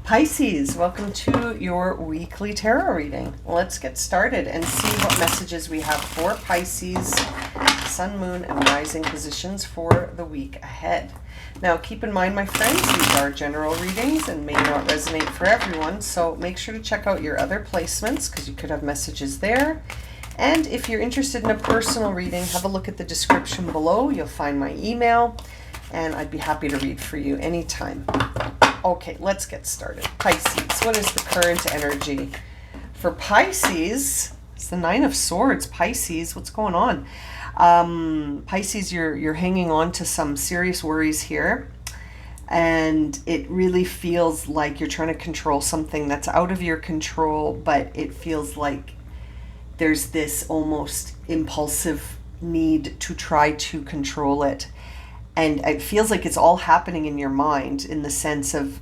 Pisces, welcome to your weekly tarot reading. Let's get started and see what messages we have for Pisces, Sun, Moon, and Rising positions for the week ahead. Now, keep in mind, my friends, these are general readings and may not resonate for everyone, so make sure to check out your other placements because you could have messages there. And if you're interested in a personal reading, have a look at the description below. You'll find my email, and I'd be happy to read for you anytime. Okay, let's get started. Pisces, what is the current energy? For Pisces, it's the Nine of Swords. Pisces, what's going on? Pisces, you're hanging on to some serious worries here. And it really feels like you're trying to control something that's out of your control, but it feels like there's this almost impulsive need to try to control it. And it feels like it's all happening in your mind, in the sense of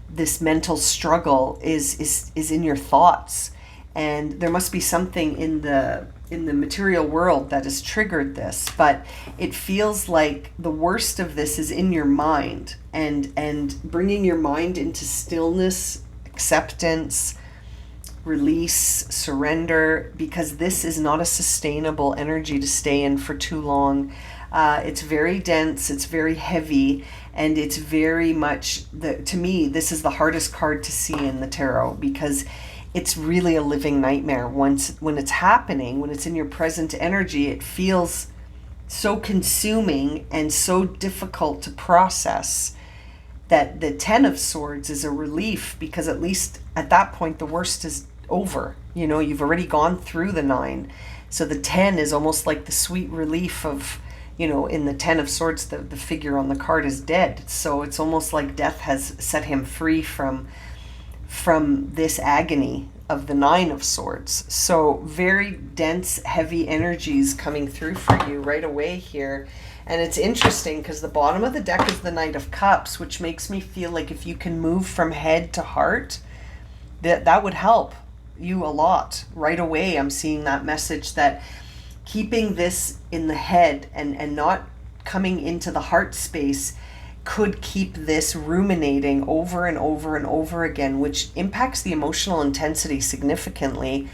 this mental struggle is in your thoughts. And there must be something in the material world that has triggered this. But it feels like the worst of this is in your mind, and bringing your mind into stillness, acceptance, release, surrender, because this is not a sustainable energy to stay in for too long. It's very dense, it's very heavy, and it's very much, to me, this is the hardest card to see in the tarot, because it's really a living nightmare. When it's happening, when it's in your present energy, it feels so consuming and so difficult to process that the Ten of Swords is a relief, because at least at that point the worst is over. You know, you've already gone through the 9. So the 10 is almost like the sweet relief of, you know, in the Ten of Swords, the figure on the card is dead. So it's almost like death has set him free from this agony of the Nine of Swords. So very dense, heavy energies coming through for you right away here. And it's interesting because the bottom of the deck is the Knight of Cups, which makes me feel like if you can move from head to heart, that would help you a lot. Right away, I'm seeing that message that keeping this in the head and not coming into the heart space could keep this ruminating over and over and over again, which impacts the emotional intensity significantly,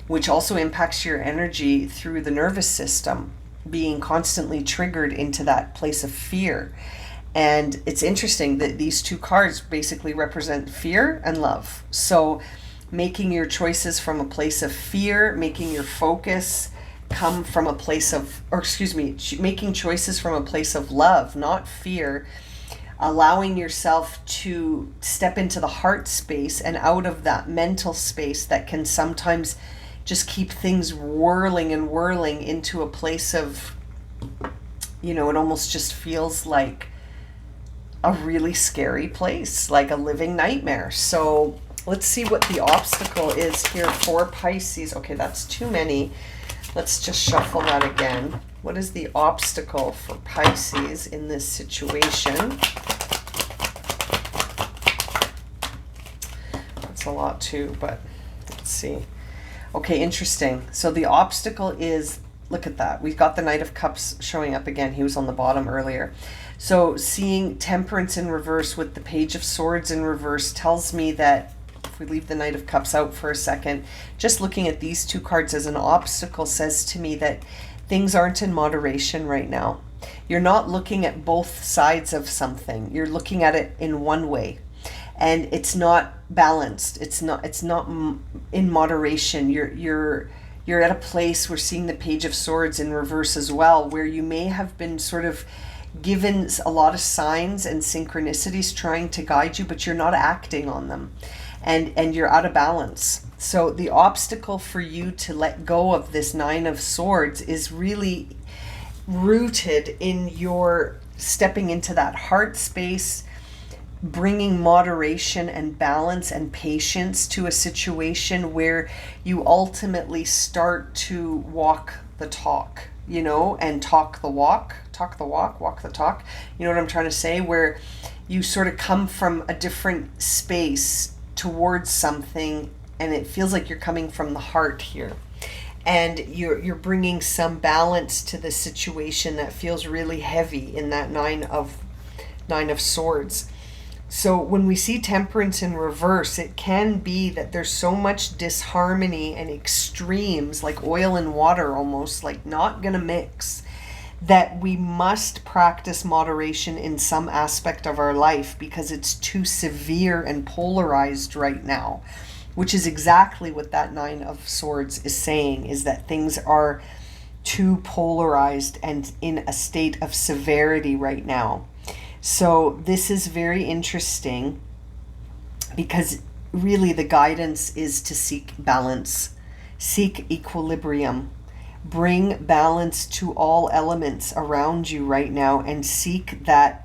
which also impacts your energy through the nervous system, being constantly triggered into that place of fear. And it's interesting that these two cards basically represent fear and love. So making your choices from a place of fear, making your focus come from a place of, making choices from a place of love, not fear, allowing yourself to step into the heart space and out of that mental space that can sometimes just keep things whirling and whirling into a place of, you know, it almost just feels like a really scary place, like a living nightmare. So let's see what the obstacle is here for Pisces. Okay, that's too many. Let's just shuffle that again. What is the obstacle for Pisces in this situation? That's a lot too, but let's see. Okay, interesting. So the obstacle is, look at that. We've got the Knight of Cups showing up again. He was on the bottom earlier. So seeing Temperance in reverse with the Page of Swords in reverse tells me that, if we leave the Knight of Cups out for a second, just looking at these two cards as an obstacle says to me that things aren't in moderation right now. You're not looking at both sides of something. You're looking at it in one way, and it's not balanced. It's not in moderation. You're at a place, we're seeing the Page of Swords in reverse as well, where you may have been sort of given a lot of signs and synchronicities trying to guide you, but you're not acting on them. And you're out of balance. So the obstacle for you to let go of this Nine of Swords is really rooted in your stepping into that heart space, bringing moderation and balance and patience to a situation where you ultimately start to walk the talk, you know, and talk the walk, walk the talk. You know what I'm trying to say? Where you sort of come from a different space towards something, and it feels like you're coming from the heart here, and you're bringing some balance to the situation that feels really heavy in that nine of Swords. So when we see temperance in reverse, it can be that there's so much disharmony and extremes, like oil and water almost, like not gonna mix, that we must practice moderation in some aspect of our life because it's too severe and polarized right now, which is exactly what that Nine of Swords is saying, is that things are too polarized and in a state of severity right now. So this is very interesting because really the guidance is to seek balance, seek equilibrium, bring balance to all elements around you right now, and seek that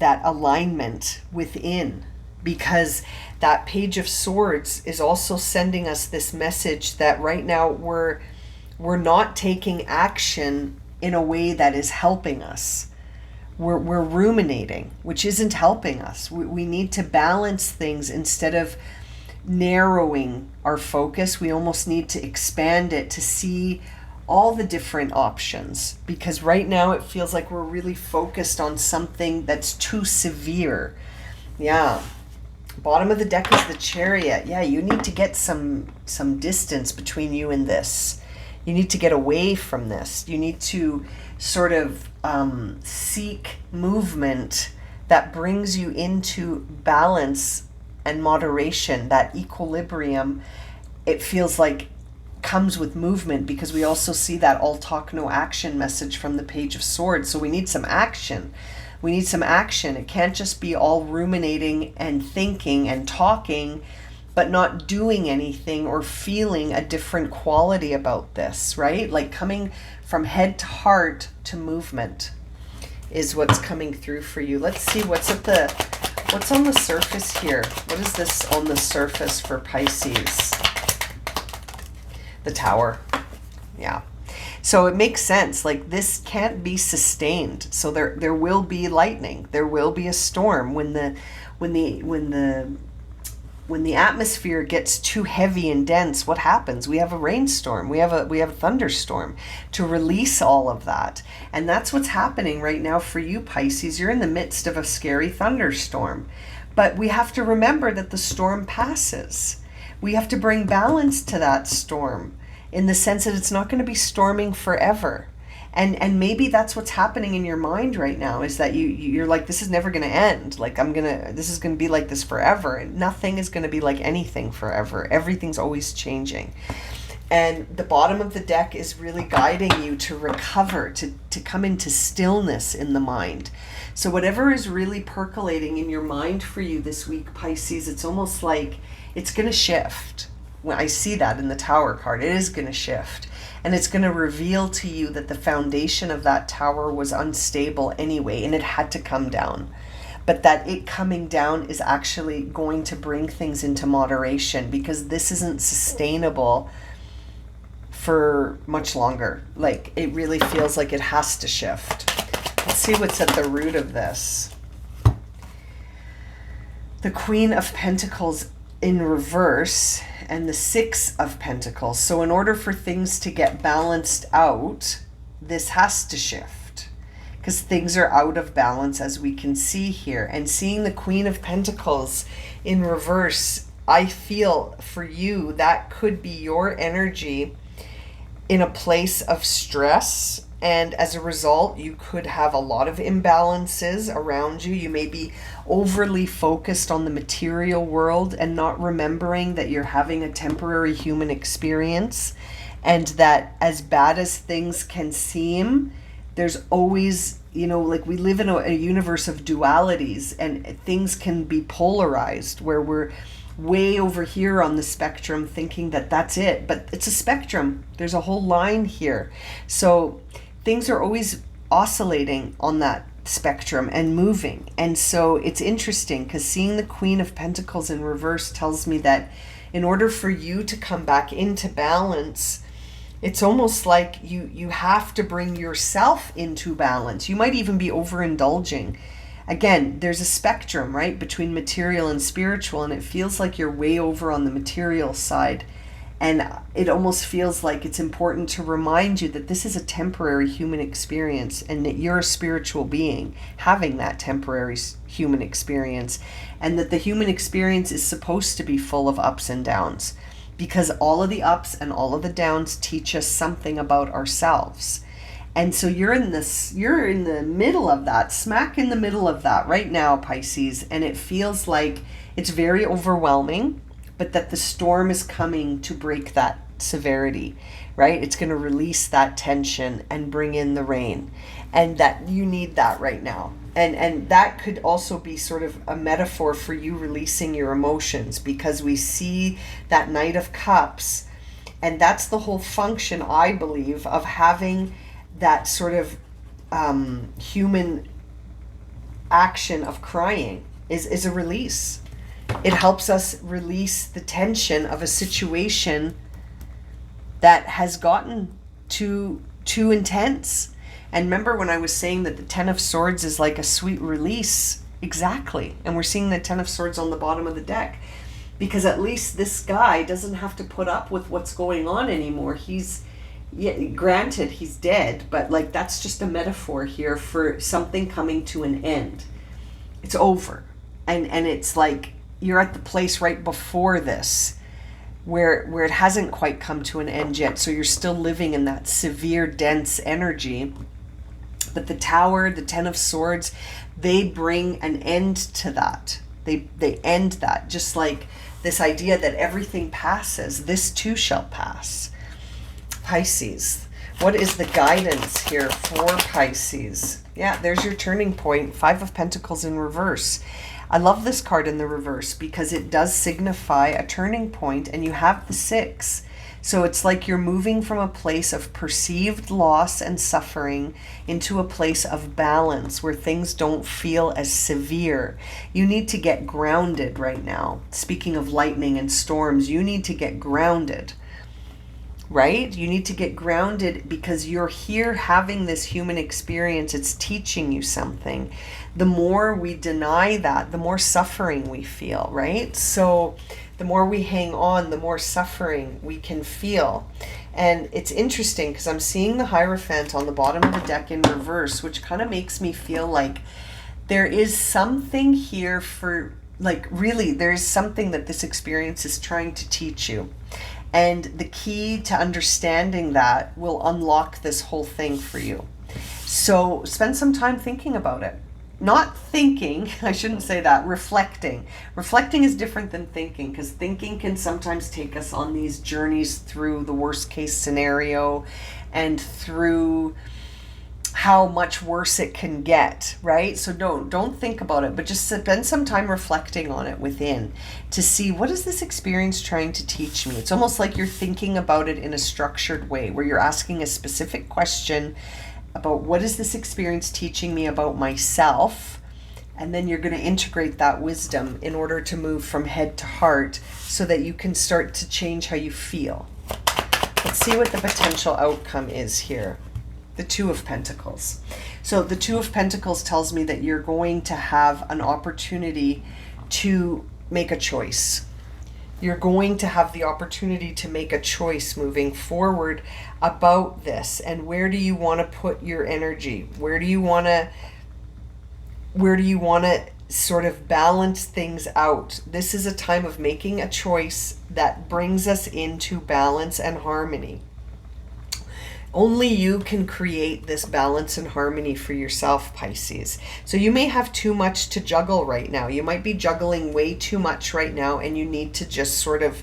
alignment within, because that Page of Swords is also sending us this message that right now we're not taking action in a way that is helping us. We're ruminating, which isn't helping us. We need to balance things instead of narrowing our focus. We almost need to expand it to see all the different options, because right now it feels like we're really focused on something that's too severe. Yeah. Bottom of the deck is the Chariot. Yeah, you need to get some distance between you and this. You need to get away from this. You need to sort of seek movement that brings you into balance and moderation, that equilibrium. It feels like comes with movement, because we also see that all talk, no action message from the Page of Swords. So we need some action. We need some action. It can't just be all ruminating and thinking and talking, but not doing anything or feeling a different quality about this, right? Like coming from head to heart to movement is what's coming through for you. Let's see what's on the surface here. What is this on the surface for Pisces? The Tower. Yeah. So it makes sense. Like this can't be sustained. So there will be lightning. There will be a storm when the atmosphere gets too heavy and dense. What happens? We have a rainstorm. We have a thunderstorm to release all of that. And that's what's happening right now for you, Pisces. You're in the midst of a scary thunderstorm. But we have to remember that the storm passes. We have to bring balance to that storm in the sense that it's not going to be storming forever. And maybe that's what's happening in your mind right now, is that you're like, this is never going to end. Like this is going to be like this forever. And nothing is going to be like anything forever. Everything's always changing. And the bottom of the deck is really guiding you to recover, to come into stillness in the mind. So whatever is really percolating in your mind for you this week, Pisces, it's almost like it's going to shift. When I see that in the Tower card, it is going to shift. And it's going to reveal to you that the foundation of that tower was unstable anyway, and it had to come down. But that it coming down is actually going to bring things into moderation, because this isn't sustainable for much longer. Like, it really feels like it has to shift. Let's see what's at the root of this. The Queen of Pentacles in reverse and the Six of Pentacles. So in order for things to get balanced out, this has to shift, because things are out of balance, as we can see here. And seeing the Queen of Pentacles in reverse, I feel for you that could be your energy in a place of stress, and as a result you could have a lot of imbalances around you. You may be overly focused on the material world and not remembering that you're having a temporary human experience, and that as bad as things can seem, there's always, like we live in a universe of dualities, and things can be polarized, where we're way over here on the spectrum thinking that that's it, but it's a spectrum. There's a whole line here. So things are always oscillating on that spectrum and moving. And so it's interesting, because seeing the Queen of Pentacles in reverse tells me that in order for you to come back into balance, it's almost like you have to bring yourself into balance. You might even be overindulging. Again, there's a spectrum, right, between material and spiritual, and it feels like you're way over on the material side. And it almost feels like it's important to remind you that this is a temporary human experience, and that you're a spiritual being having that temporary human experience, and that the human experience is supposed to be full of ups and downs, because all of the ups and all of the downs teach us something about ourselves. And so you're in the middle of that, smack in the middle of that right now, Pisces, and it feels like it's very overwhelming, but that the storm is coming to break that severity, right? It's going to release that tension and bring in the rain, and that you need that right now. And that could also be sort of a metaphor for you releasing your emotions, because we see that Knight of Cups, and that's the whole function, I believe, of having that sort of human action of crying is a release. It helps us release the tension of a situation that has gotten too intense. And remember when I was saying that the Ten of Swords is like a sweet release? Exactly. And we're seeing the Ten of Swords on the bottom of the deck, because at least this guy doesn't have to put up with what's going on anymore. Granted, he's dead, but like that's just a metaphor here for something coming to an end. It's over. And it's like you're at the place right before this where it hasn't quite come to an end yet. So you're still living in that severe, dense energy. But the Tower, the Ten of Swords, they bring an end to that. They end that. Just like this idea that everything passes, this too shall pass. Pisces, what is the guidance here for Pisces? Yeah, there's your turning point. Five of Pentacles in reverse. I love this card in the reverse because it does signify a turning point, and you have the Six. So it's like you're moving from a place of perceived loss and suffering into a place of balance where things don't feel as severe. You need to get grounded right now. Speaking of lightning and storms, you need to get grounded. Right? You need to get grounded because you're here having this human experience. It's teaching you something. The more we deny that, the more suffering we feel, right? So the more we hang on, the more suffering we can feel. And it's interesting because I'm seeing the Hierophant on the bottom of the deck in reverse, which kind of makes me feel like there is something here for, like, really, there's something that this experience is trying to teach you. And the key to understanding that will unlock this whole thing for you. So spend some time thinking about it. Not thinking, I shouldn't say that, reflecting. Reflecting is different than thinking, because thinking can sometimes take us on these journeys through the worst case scenario and through how much worse it can get, right? So don't think about it, but just spend some time reflecting on it within to see, what is this experience trying to teach me? It's almost like you're thinking about it in a structured way where you're asking a specific question about, what is this experience teaching me about myself? And then you're going to integrate that wisdom in order to move from head to heart so that you can start to change how you feel. Let's see what the potential outcome is here. The Two of Pentacles. So the Two of Pentacles tells me that you're going to have an opportunity to make a choice. You're going to have the opportunity to make a choice moving forward about this. And where do you want to put your energy? Where do you want to sort of balance things out? This is a time of making a choice that brings us into balance and harmony. Only you can create this balance and harmony for yourself, Pisces. So you may have too much to juggle right now. You might be juggling way too much right now, and you need to just sort of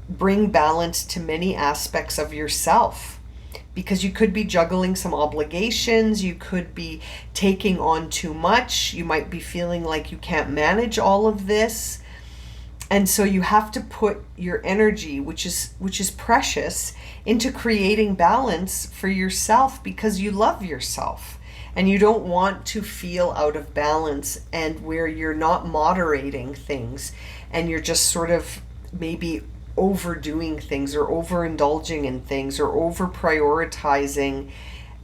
bring balance to many aspects of yourself, because you could be juggling some obligations. You could be taking on too much. You might be feeling like you can't manage all of this. And so you have to put your energy, which is precious, into creating balance for yourself, because you love yourself and you don't want to feel out of balance and where you're not moderating things and you're just sort of maybe overdoing things or overindulging in things or over prioritizing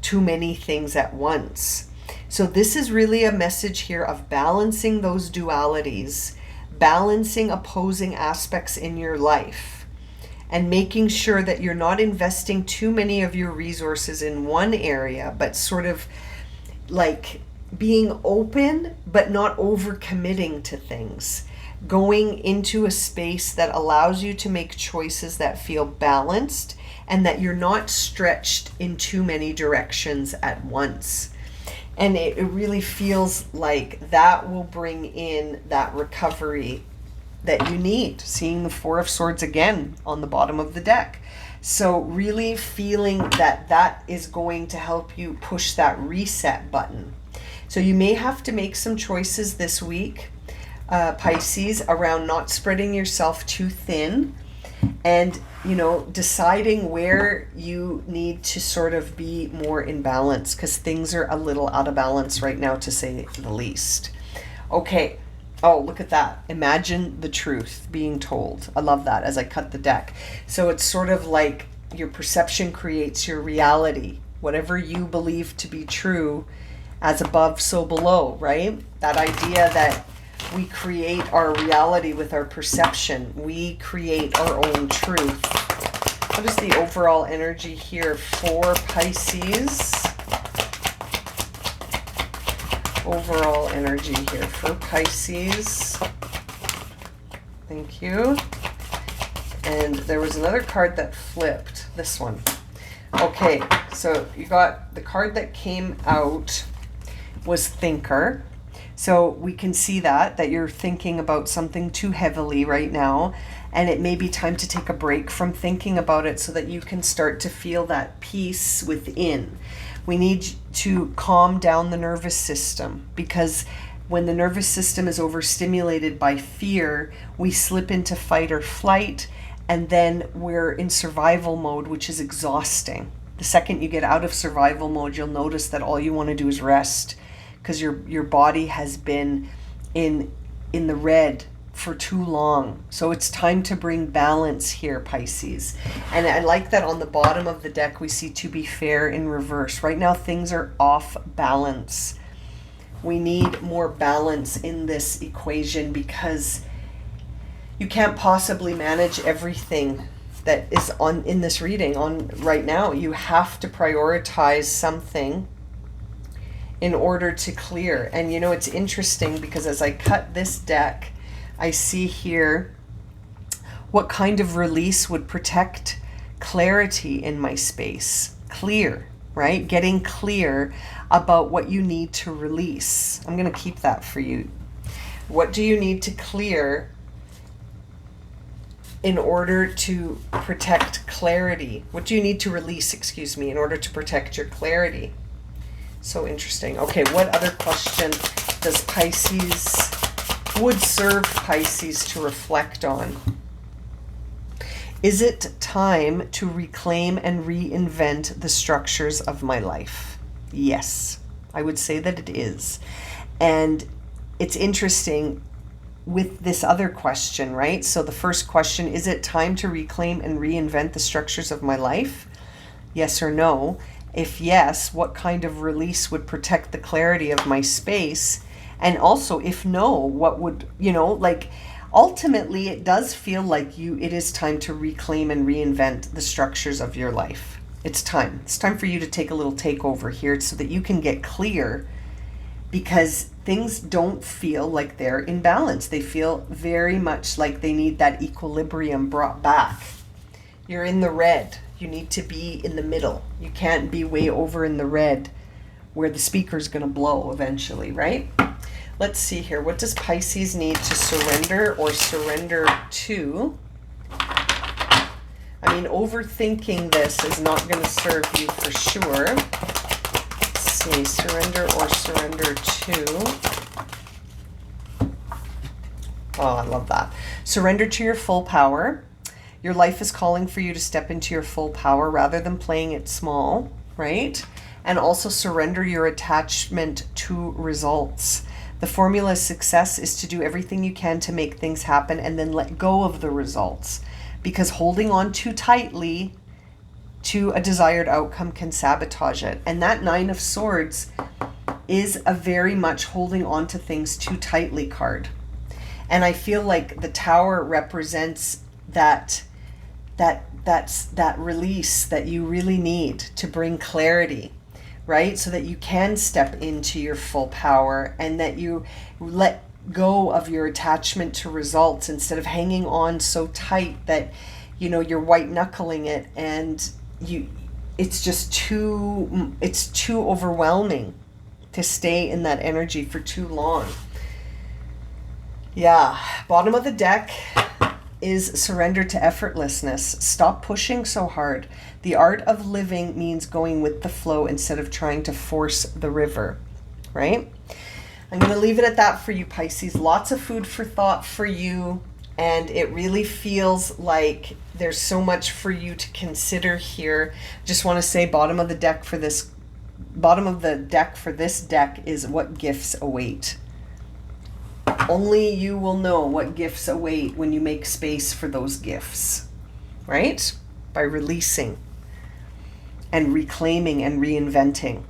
too many things at once. So this is really a message here of balancing those dualities, balancing opposing aspects in your life. and making sure that you're not investing too many of your resources in one area, but sort of like being open but not overcommitting to things. Going into a space that allows you to make choices that feel balanced and that you're not stretched in too many directions at once. And it really feels like that will bring in that recovery that you need. Seeing the Four of Swords again on the bottom of the deck. So really feeling that that is going to help you push that reset button. So you may have to make some choices this week, Pisces, around not spreading yourself too thin, and deciding where you need to sort of be more in balance, because things are a little out of balance right now, to say the least. Okay. Oh, look at that. Imagine the truth being told. I love that as I cut the deck. So it's sort of like your perception creates your reality. Whatever you believe to be true, as above, so below, right? That idea that we create our reality with our perception. We create our own truth. What is the overall energy here for Pisces? Overall energy here for Pisces. Thank you. And there was another card that flipped. This one. Okay, so you got the card that came out was Thinker. So we can see that you're thinking about something too heavily right now, and it may be time to take a break from thinking about it so that you can start to feel that peace within. We need to calm down the nervous system, because when the nervous system is overstimulated by fear, we slip into fight or flight, and then we're in survival mode, which is exhausting. The second you get out of survival mode, you'll notice that all you want to do is rest, because your body has been in the red for too long. So it's time to bring balance here, Pisces. And I like that on the bottom of the deck we see To Be Fair in reverse. Right now things are off balance. We need more balance in this equation, because you can't possibly manage everything that is on in this reading on right now. You have to prioritize something in order to clear. And it's interesting, because as I cut this deck, I see here what kind of release would protect clarity in my space. Clear, right? Getting clear about what you need to release. I'm going to keep that for you. What do you need to clear in order to protect clarity? What do you need to release, in order to protect your clarity? So interesting. Okay, what other question does Pisces would serve Pisces to reflect on? Is it time to reclaim and reinvent the structures of my life? Yes, I would say that it is. And it's interesting with this other question, right? So the first question, is it time to reclaim and reinvent the structures of my life? Yes or no? If yes, what kind of release would protect the clarity of my space? And also, if no, what would, ultimately it does feel like it is time to reclaim and reinvent the structures of your life. It's time. It's time for you to take a little takeover here so that you can get clear, because things don't feel like they're in balance. They feel very much like they need that equilibrium brought back. You're in the red. You need to be in the middle. You can't be way over in the red where the speaker's going to blow eventually, right? Let's see here. What does Pisces need to surrender or surrender to? Overthinking this is not going to serve you for sure. Let's see. Surrender or surrender to. Oh, I love that. Surrender to your full power. Your life is calling for you to step into your full power rather than playing it small, right? And also surrender your attachment to results. The formula of success is to do everything you can to make things happen and then let go of the results. Because holding on too tightly to a desired outcome can sabotage it. And that Nine of Swords is a very much holding on to things too tightly card. And I feel like the Tower represents that that's that release that you really need to bring clarity, right? So that you can step into your full power, and that you let go of your attachment to results instead of hanging on so tight that you're white knuckling it, and it's just too overwhelming to stay in that energy for too long. Yeah, bottom of the deck is surrender to effortlessness. Stop pushing so hard. The art of living means going with the flow instead of trying to force the river, right? I'm going to leave it at that for you, Pisces. Lots of food for thought for you, and it really feels like there's so much for you to consider here. Just want to say bottom of the deck for this deck is what gifts await. Only you will know what gifts await when you make space for those gifts, right? By releasing and reclaiming and reinventing.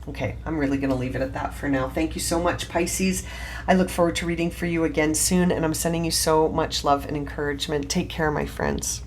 Okay, I'm really going to leave it at that for now. Thank you so much, Pisces. I look forward to reading for you again soon, and I'm sending you so much love and encouragement. Take care, my friends.